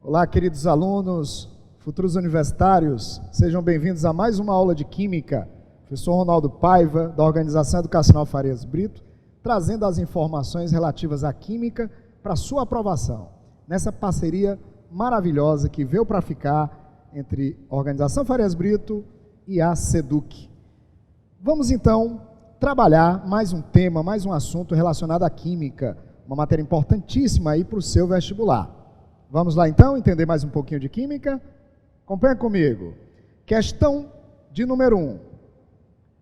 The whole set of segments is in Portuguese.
Olá, queridos alunos, futuros universitários, sejam bem-vindos a mais uma aula de Química. Professor Ronaldo Paiva, da Organização Educacional Farias Brito, trazendo as informações relativas à Química para sua aprovação, nessa parceria maravilhosa que veio para ficar entre a Organização Farias Brito e a SEDUC. Vamos então trabalhar mais um tema, mais um assunto relacionado à Química, uma matéria importantíssima aí para o seu vestibular. Vamos lá então entender mais um pouquinho de Química? Acompanha comigo. Questão de número 1.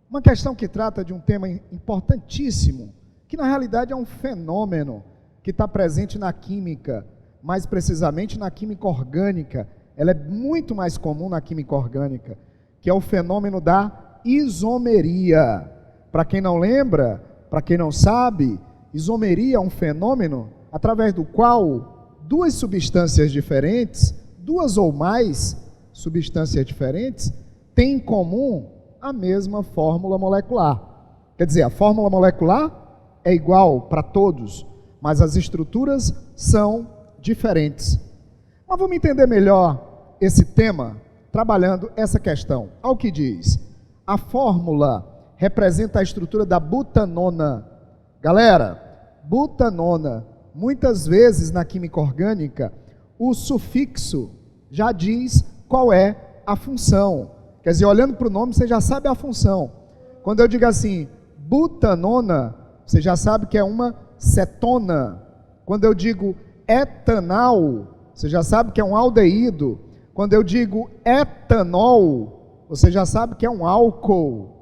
Uma questão que trata de um tema importantíssimo, que na realidade é um fenômeno que está presente na Química, mais precisamente na Química Orgânica. Ela é muito mais comum na Química Orgânica, que é o fenômeno da isomeria. Para quem não lembra, para quem não sabe, isomeria é um fenômeno através do qual duas substâncias diferentes, duas ou mais substâncias diferentes, têm em comum a mesma fórmula molecular. Quer dizer, a fórmula molecular é igual para todos, mas as estruturas são diferentes. Mas vamos entender melhor esse tema trabalhando essa questão. Ao que diz, a fórmula representa a estrutura da butanona. Galera, butanona, muitas vezes na química orgânica, o sufixo já diz qual é a função. Quer dizer, olhando para o nome, você já sabe a função. Quando eu digo assim, butanona, você já sabe que é uma cetona. Quando eu digo etanal, você já sabe que é um aldeído. Quando eu digo etanol, você já sabe que é um álcool.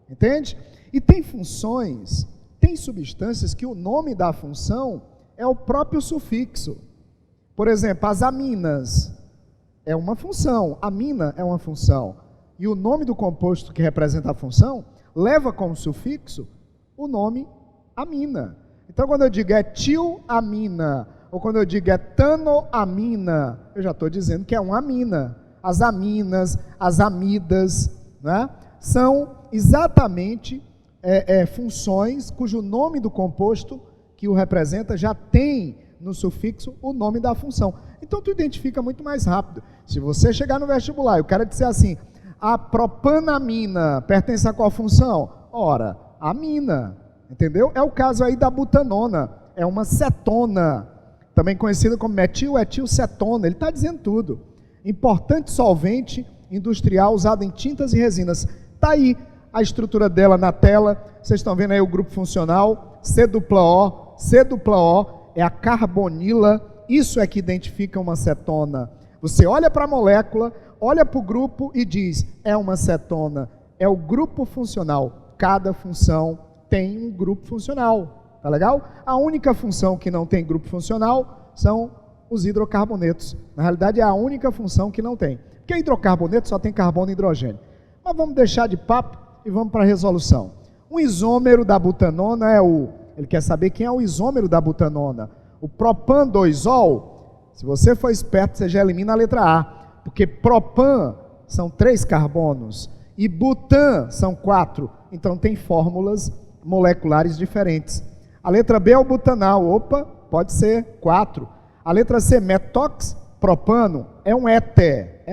Entende? E tem funções, tem substâncias que o nome da função é o próprio sufixo. Por exemplo, as aminas é uma função, amina é uma função. E o nome do composto que representa a função leva como sufixo o nome amina. Então, quando eu digo etilamina, ou quando eu digo etanoamina, eu já estou dizendo que é uma amina. As aminas, as amidas, né, são exatamente funções cujo nome do composto que o representa já tem no sufixo o nome da função. Então, tu identifica muito mais rápido. Se você chegar no vestibular e o cara disser assim, a propanamina pertence a qual função? Ora, amina, entendeu? É o caso aí da butanona, é uma cetona, também conhecida como metil-etilcetona, ele está dizendo tudo. Importante solvente industrial usado em tintas e resinas. Está aí a estrutura dela na tela, vocês estão vendo aí o grupo funcional, C-O, C-O é a carbonila, isso é que identifica uma cetona. Você olha para a molécula, olha para o grupo e diz, é uma cetona, é o grupo funcional. Cada função tem um grupo funcional, tá legal? A única função que não tem grupo funcional são os hidrocarbonetos. Na realidade é a única função que não tem, porque hidrocarboneto só tem carbono e hidrogênio. Mas vamos deixar de papo e vamos para a resolução. Um isômero da butanona ele quer saber quem é o isômero da butanona. O propan-2-ol, se você for esperto, você já elimina a letra A, porque propan são 3 carbonos e butan são 4, então tem fórmulas moleculares diferentes. A letra B é o butanal, opa, pode ser 4. A letra C, metox, propano, é um éter,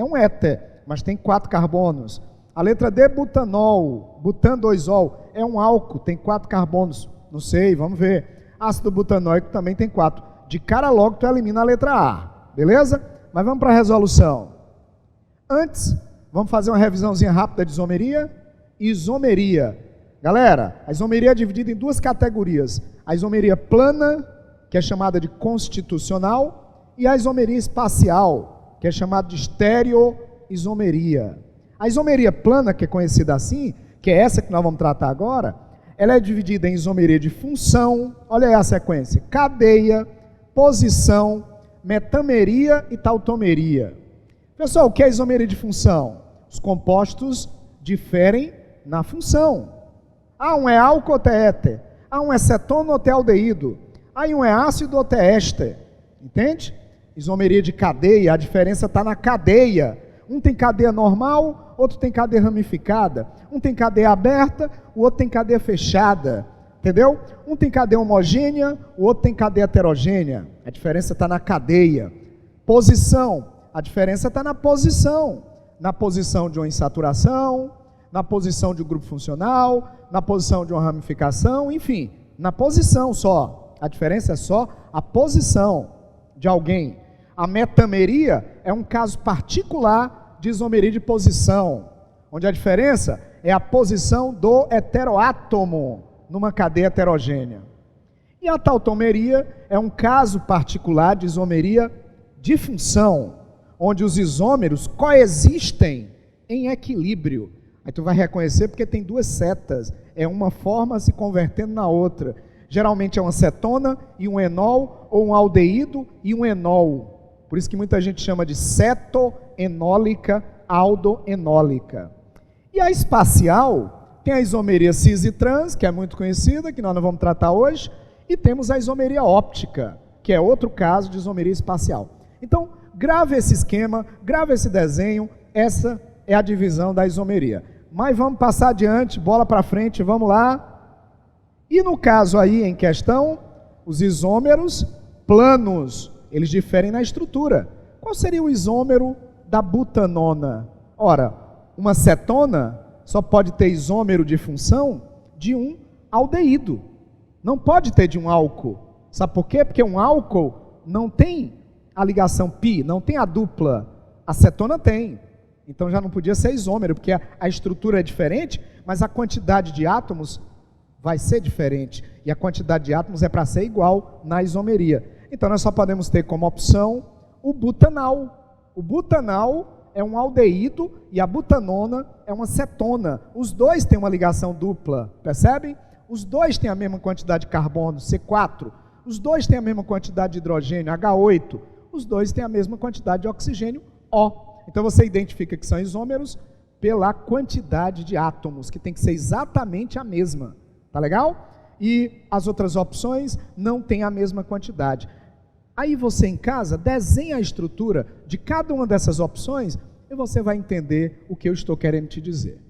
mas tem 4 carbonos. A letra D, butanol, butan-2-ol, é um álcool, tem 4 carbonos. Não sei, vamos ver. Ácido butanóico também tem 4. De cara logo tu elimina a letra A, beleza? Mas vamos para a resolução. Antes, vamos fazer uma revisãozinha rápida de isomeria. Isomeria. Galera, a isomeria é dividida em duas categorias. A isomeria plana, que é chamada de constitucional, e a isomeria espacial, que é chamada de estereoisomeria. A isomeria plana, que é conhecida assim, que é essa que nós vamos tratar agora, ela é dividida em isomeria de função, olha aí a sequência, cadeia, posição, metameria e tautomeria. Pessoal, o que é isomeria de função? Os compostos diferem na função. Um é álcool ou é éter, um é cetona ou é aldeído, um é ácido ou é éster, entende? Isomeria de cadeia, a diferença está na cadeia. Um tem cadeia normal, outro tem cadeia ramificada. Um tem cadeia aberta, o outro tem cadeia fechada. Entendeu? Um tem cadeia homogênea, o outro tem cadeia heterogênea. A diferença está na cadeia. Posição, a diferença está na posição de uma insaturação, na posição de um grupo funcional, na posição de uma ramificação, enfim, na posição só. A diferença é só a posição de alguém. A metameria é um caso particular de isomeria de posição, onde a diferença é a posição do heteroátomo numa cadeia heterogênea. E a tautomeria é um caso particular de isomeria de função, onde os isômeros coexistem em equilíbrio. Aí tu vai reconhecer porque tem duas setas, é uma forma se convertendo na outra. Geralmente é uma cetona e um enol, ou um aldeído e um enol. Por isso que muita gente chama de cetoenólica, aldoenólica. E a espacial tem a isomeria cis e trans, que é muito conhecida, que nós não vamos tratar hoje, e temos a isomeria óptica, que é outro caso de isomeria espacial. Então, grave esse esquema, grave esse desenho, essa é a divisão da isomeria. Mas vamos passar adiante, bola para frente, vamos lá. E no caso aí em questão, os isômeros planos, eles diferem na estrutura. Qual seria o isômero da butanona? Ora, uma cetona só pode ter isômero de função de um aldeído. Não pode ter de um álcool. Sabe por quê? Porque um álcool não tem a ligação pi, não tem a dupla. A cetona tem. Então já não podia ser isômero, porque a estrutura é diferente, mas a quantidade de átomos vai ser diferente. E a quantidade de átomos é para ser igual na isomeria. Então nós só podemos ter como opção o butanal. O butanal é um aldeído e a butanona é uma cetona. Os dois têm uma ligação dupla, percebem? Os dois têm a mesma quantidade de carbono, C4. Os dois têm a mesma quantidade de hidrogênio, H8. Os dois têm a mesma quantidade de oxigênio, O. Então você identifica que são isômeros pela quantidade de átomos, que tem que ser exatamente a mesma. Tá legal? E as outras opções não têm a mesma quantidade. Aí você em casa desenha a estrutura de cada uma dessas opções e você vai entender o que eu estou querendo te dizer.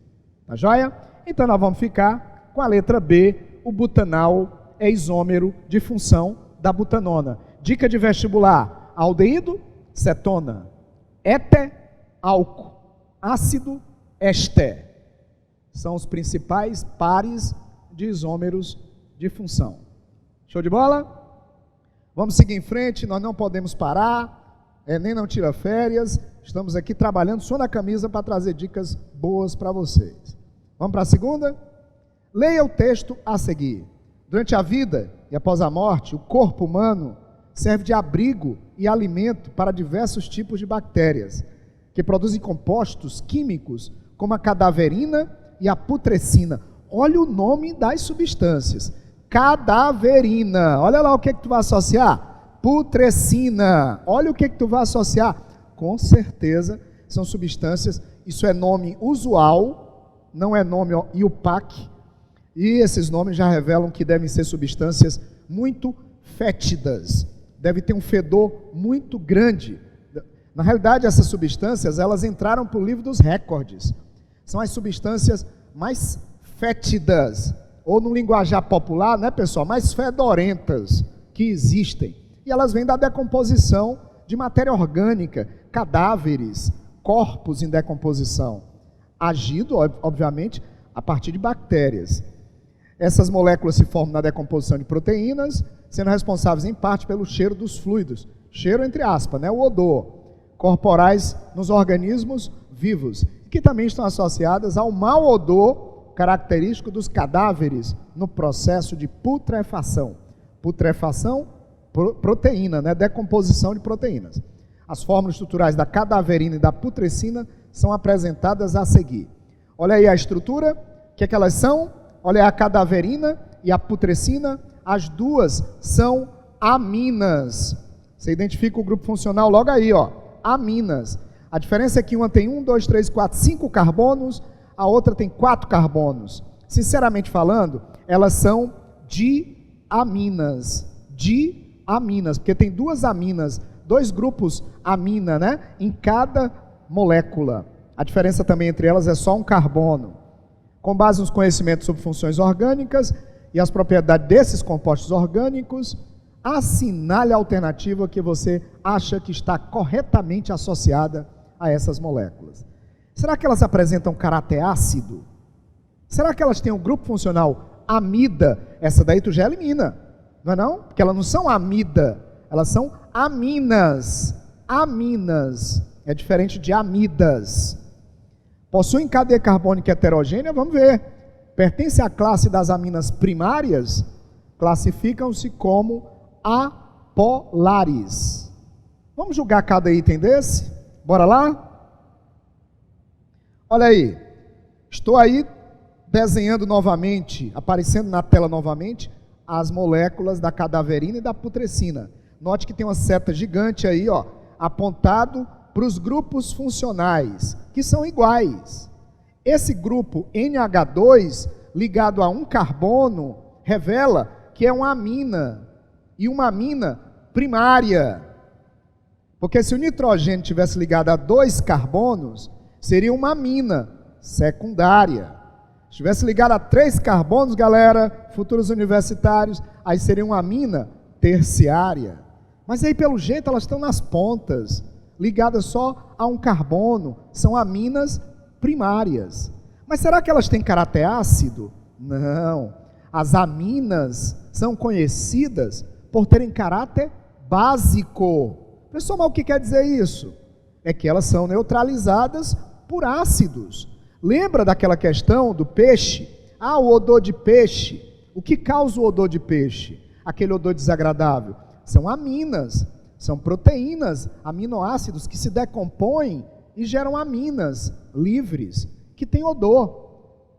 Tá joia? Então nós vamos ficar com a letra B. O butanal é isômero de função da butanona. Dica de vestibular: aldeído, cetona. Éter, álcool. Ácido, éster. São os principais pares de isômeros de função. Show de bola? Vamos seguir em frente, nós não podemos parar, nem não tira férias, estamos aqui trabalhando só na camisa para trazer dicas boas para vocês. Vamos para a segunda? Leia o texto a seguir. Durante a vida e após a morte, o corpo humano serve de abrigo e alimento para diversos tipos de bactérias, que produzem compostos químicos como a cadaverina e a putrescina. Olha o nome das substâncias. Cadaverina. Olha lá o que tu vai associar. Putrescina. Olha o que tu vai associar. Com certeza são substâncias, isso é nome usual, não é nome IUPAC, e esses nomes já revelam que devem ser substâncias muito fétidas. Deve ter um fedor muito grande. Na realidade, essas substâncias, elas entraram para o livro dos recordes. São as substâncias mais fétidas, ou no linguajar popular, né, pessoal, mais fedorentas que existem. E elas vêm da decomposição de matéria orgânica, cadáveres, corpos em decomposição, agido, obviamente, a partir de bactérias. Essas moléculas se formam na decomposição de proteínas, sendo responsáveis em parte pelo cheiro dos fluidos, cheiro entre aspas, né, o odor, corporais nos organismos vivos, que também estão associadas ao mau odor característico dos cadáveres no processo de putrefação. Putrefação, proteína, né? Decomposição de proteínas. As fórmulas estruturais da cadaverina e da putrescina são apresentadas a seguir. Olha aí a estrutura, o que é que elas são? Olha aí a cadaverina e a putrescina, as duas são aminas. Você identifica o grupo funcional logo aí, ó, aminas. A diferença é que uma tem 1, 2, 3, 4, 5 carbonos, a outra tem 4 carbonos. Sinceramente falando, elas são diaminas, porque tem 2 aminas, 2 grupos amina, né, em cada molécula. A diferença também entre elas é só um carbono. Com base nos conhecimentos sobre funções orgânicas e as propriedades desses compostos orgânicos, assinale a alternativa que você acha que está corretamente associada a essas moléculas. Será que elas apresentam caráter ácido? Será que elas têm um grupo funcional amida? Essa daí tu já elimina, não é não? Porque elas não são amida, elas são aminas. Aminas é diferente de amidas. Possuem cadeia carbônica heterogênea? Vamos ver. Pertence à classe das aminas primárias? Classificam-se como apolares. Vamos julgar cada item desse? Bora lá? Olha aí. Estou aí desenhando novamente, aparecendo na tela novamente, as moléculas da cadaverina e da putrescina. Note que tem uma seta gigante aí, ó, apontado para os grupos funcionais, que são iguais. Esse grupo NH2, ligado a um carbono, revela que é uma amina, e uma amina primária. Porque se o nitrogênio tivesse ligado a 2 carbonos, seria uma amina secundária. Se tivesse ligado a 3 carbonos, galera, futuros universitários, aí seria uma amina terciária. Mas aí, pelo jeito, elas estão nas pontas, ligadas só a um carbono, são aminas primárias. Mas será que elas têm caráter ácido? Não. As aminas são conhecidas por terem caráter básico. Pessoal, mas o que quer dizer isso? É que elas são neutralizadas por ácidos. Lembra daquela questão do peixe? Ah, o odor de peixe. O que causa o odor de peixe? Aquele odor desagradável. São aminas, são proteínas, aminoácidos que se decompõem e geram aminas livres, que têm odor.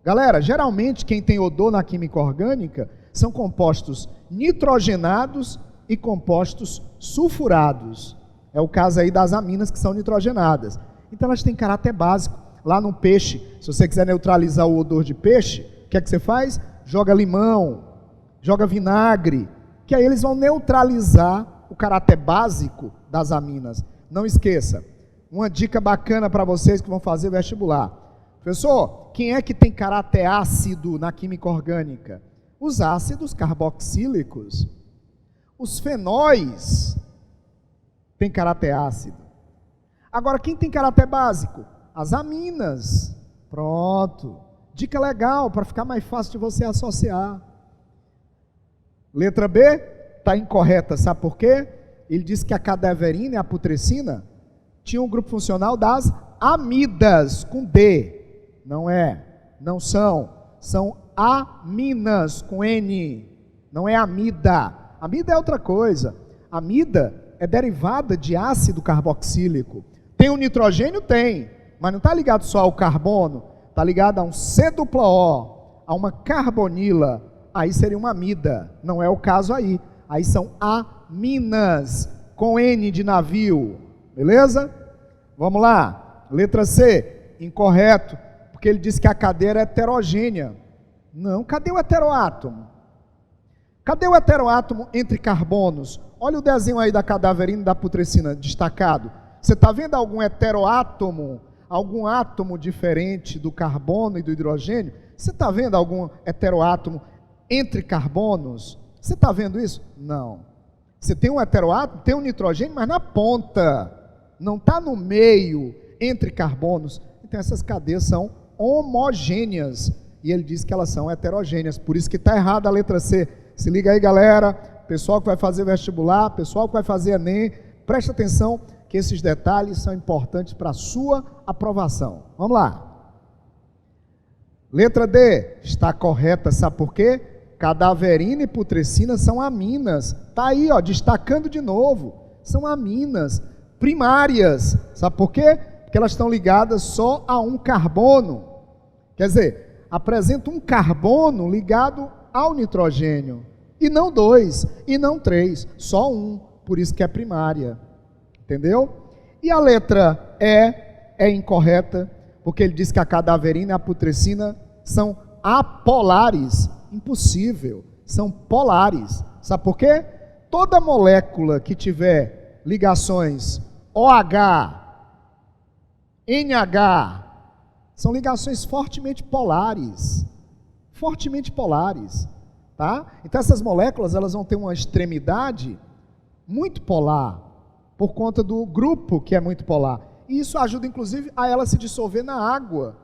Galera, geralmente quem tem odor na química orgânica são compostos nitrogenados e compostos sulfurados. É o caso aí das aminas que são nitrogenadas. Então elas têm caráter básico. Lá no peixe, se você quiser neutralizar o odor de peixe, o que é que você faz? Joga limão, joga vinagre, que aí eles vão neutralizar o caráter básico das aminas. Não esqueça, uma dica bacana para vocês que vão fazer vestibular. Professor, quem é que tem caráter ácido na química orgânica? Os ácidos carboxílicos. Os fenóis têm caráter ácido. Agora, quem tem caráter básico? As aminas. Pronto. Dica legal para ficar mais fácil de você associar. Letra B está incorreta, sabe por quê? Ele disse que a cadaverina e a putrescina tinham um grupo funcional das amidas, com D. Não é, não são. São aminas, com N. Não é amida. Amida é outra coisa. Amida é derivada de ácido carboxílico. Tem o nitrogênio? Tem. Mas não está ligado só ao carbono. Está ligado a um C-O, a uma carbonila. Aí seria uma amida. Não é o caso aí. Aí são aminas, com N de navio. Beleza? Vamos lá. Letra C, incorreto. Porque ele disse que a cadeia é heterogênea. Não, cadê o heteroátomo? Cadê o heteroátomo entre carbonos? Olha o desenho aí da cadaverina e da putrescina destacado. Você está vendo algum heteroátomo? Algum átomo diferente do carbono e do hidrogênio? Você está vendo algum heteroátomo entre carbonos? Você está vendo isso? Não. Você tem um heteroátomo, tem um nitrogênio, mas na ponta. Não está no meio, entre carbonos. Então essas cadeias são homogêneas. E ele diz que elas são heterogêneas. Por isso que está errada a letra C. Se liga aí, galera. Pessoal que vai fazer vestibular, pessoal que vai fazer Enem, preste atenção que esses detalhes são importantes para a sua aprovação. Vamos lá. Letra D está correta, sabe por quê? Cadaverina e putrescina são aminas. Está aí, ó, destacando de novo. São aminas primárias. Sabe por quê? Porque elas estão ligadas só a um carbono. Quer dizer, apresenta um carbono ligado ao nitrogênio. E não 2, e não 3, só um. Por isso que é primária. Entendeu? E a letra E é incorreta, porque ele diz que a cadaverina e a putrescina são apolares. Impossível, são polares. Sabe por quê? Toda molécula que tiver ligações OH, NH, são ligações fortemente polares. Fortemente polares. tá? Então essas moléculas elas vão ter uma extremidade muito polar, por conta do grupo que é muito polar. E isso ajuda inclusive a ela se dissolver na água,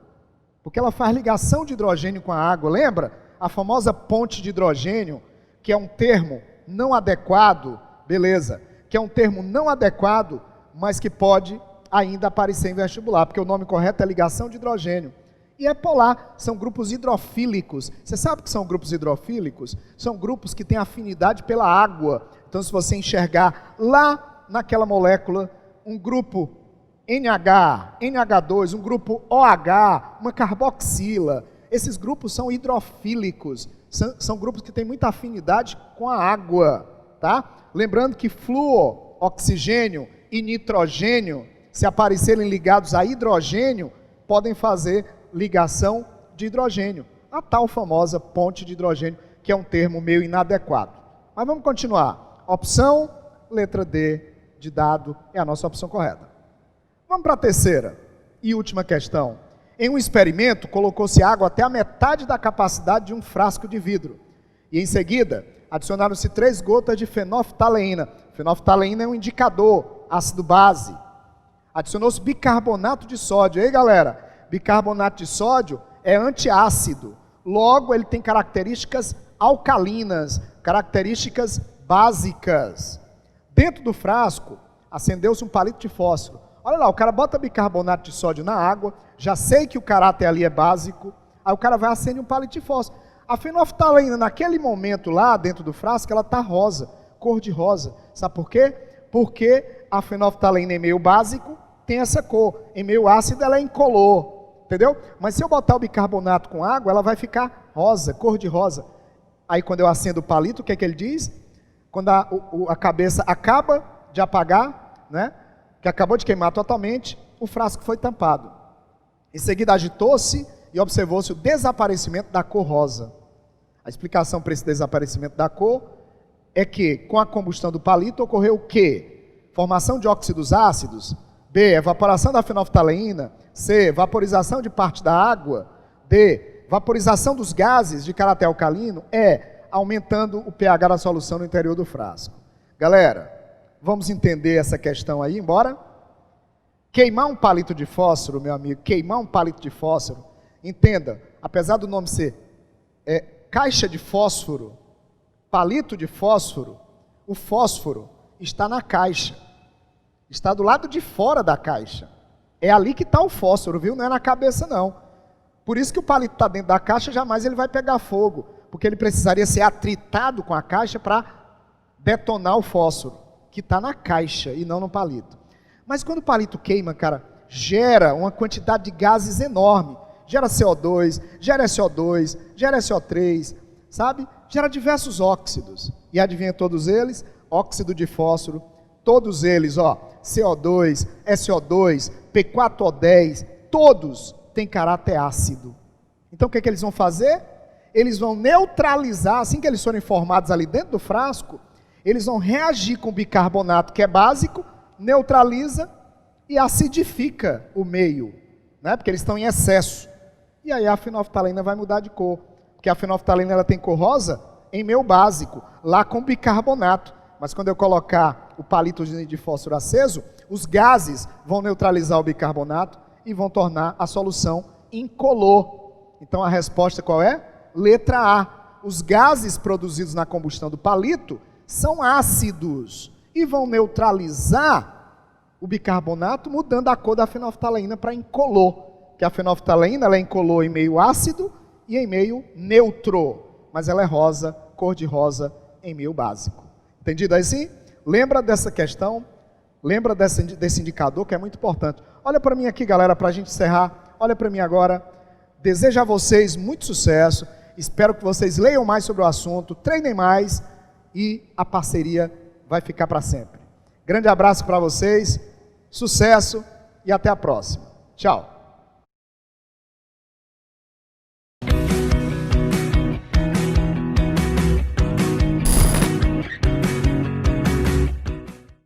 porque ela faz ligação de hidrogênio com a água. Lembra? A famosa ponte de hidrogênio, que é um termo não adequado, beleza, que é um termo não adequado, mas que pode ainda aparecer em vestibular, porque o nome correto é ligação de hidrogênio. E é polar, são grupos hidrofílicos. Você sabe o que são grupos hidrofílicos? São grupos que têm afinidade pela água. Então, se você enxergar lá naquela molécula um grupo NH, NH2, um grupo OH, uma carboxila, esses grupos são hidrofílicos, são grupos que têm muita afinidade com a água, tá? Lembrando que flúor, oxigênio e nitrogênio, se aparecerem ligados a hidrogênio, podem fazer ligação de hidrogênio, a tal famosa ponte de hidrogênio, que é um termo meio inadequado. Mas vamos continuar. Opção, letra D de dado, é a nossa opção correta. Vamos para a terceira e última questão. Em um experimento, colocou-se água até a metade da capacidade de um frasco de vidro. E em seguida, adicionaram-se 3 gotas de fenolftaleína. Fenolftaleína é um indicador, ácido base. Adicionou-se bicarbonato de sódio. E aí, galera? Bicarbonato de sódio é antiácido, logo ele tem características alcalinas, características básicas. Dentro do frasco, acendeu-se um palito de fósforo. Olha lá, o cara bota bicarbonato de sódio na água, já sei que o caráter ali é básico, aí o cara vai acender um palito de fósforo. A fenolftaleína, naquele momento lá dentro do frasco, ela está rosa, cor de rosa. Sabe por quê? Porque a fenolftaleína em meio básico tem essa cor, em meio ácido ela é incolor. Entendeu? Mas se eu botar o bicarbonato com água, ela vai ficar rosa, cor de rosa. Aí quando eu acendo o palito, o que é que ele diz? Quando a cabeça acaba de apagar, né? Que acabou de queimar totalmente, o frasco foi tampado. Em seguida agitou-se e observou-se o desaparecimento da cor rosa. A explicação para esse desaparecimento da cor é que com a combustão do palito ocorreu o quê? Formação de óxidos ácidos. B, evaporação da fenolftaleína. C, vaporização de parte da água. D, vaporização dos gases de caráter alcalino. E, aumentando o pH da solução no interior do frasco. Galera, vamos entender essa questão aí, embora? Queimar um palito de fósforo, meu amigo, queimar um palito de fósforo, entenda, apesar do nome ser caixa de fósforo, palito de fósforo, o fósforo está na caixa, está do lado de fora da caixa. É ali que está o fósforo, viu? Não é na cabeça, não. Por isso que o palito está dentro da caixa, jamais ele vai pegar fogo, porque ele precisaria ser atritado com a caixa para detonar o fósforo, que está na caixa e não no palito. Mas quando o palito queima, cara, gera uma quantidade de gases enorme. Gera CO2, gera SO2, gera SO3, sabe? Gera diversos óxidos. E adivinha todos eles? Óxido de fósforo, todos eles, ó, CO2, SO2, P4O10, todos têm caráter ácido. Então o que é que eles vão fazer? Eles vão neutralizar, assim que eles forem formados ali dentro do frasco, eles vão reagir com o bicarbonato, que é básico, neutraliza e acidifica o meio, né? Porque eles estão em excesso. E aí a fenolftaleína vai mudar de cor, porque a fenolftaleína ela tem cor rosa em meio básico, lá com bicarbonato. Mas quando eu colocar o palito de fósforo aceso, os gases vão neutralizar o bicarbonato e vão tornar a solução incolor. Então a resposta qual é? Letra A. Os gases produzidos na combustão do palito são ácidos e vão neutralizar o bicarbonato, mudando a cor da fenolftaleína para incolor. Que a fenolftaleína ela é incolor em meio ácido e em meio neutro, mas ela é rosa, cor de rosa em meio básico. Entendido assim? Lembra dessa questão? Lembra desse indicador que é muito importante. Olha para mim aqui, galera, para a gente encerrar. Olha para mim agora. Desejo a vocês muito sucesso. Espero que vocês leiam mais sobre o assunto, treinem mais e a parceria vai ficar para sempre. Grande abraço para vocês, sucesso e até a próxima. Tchau.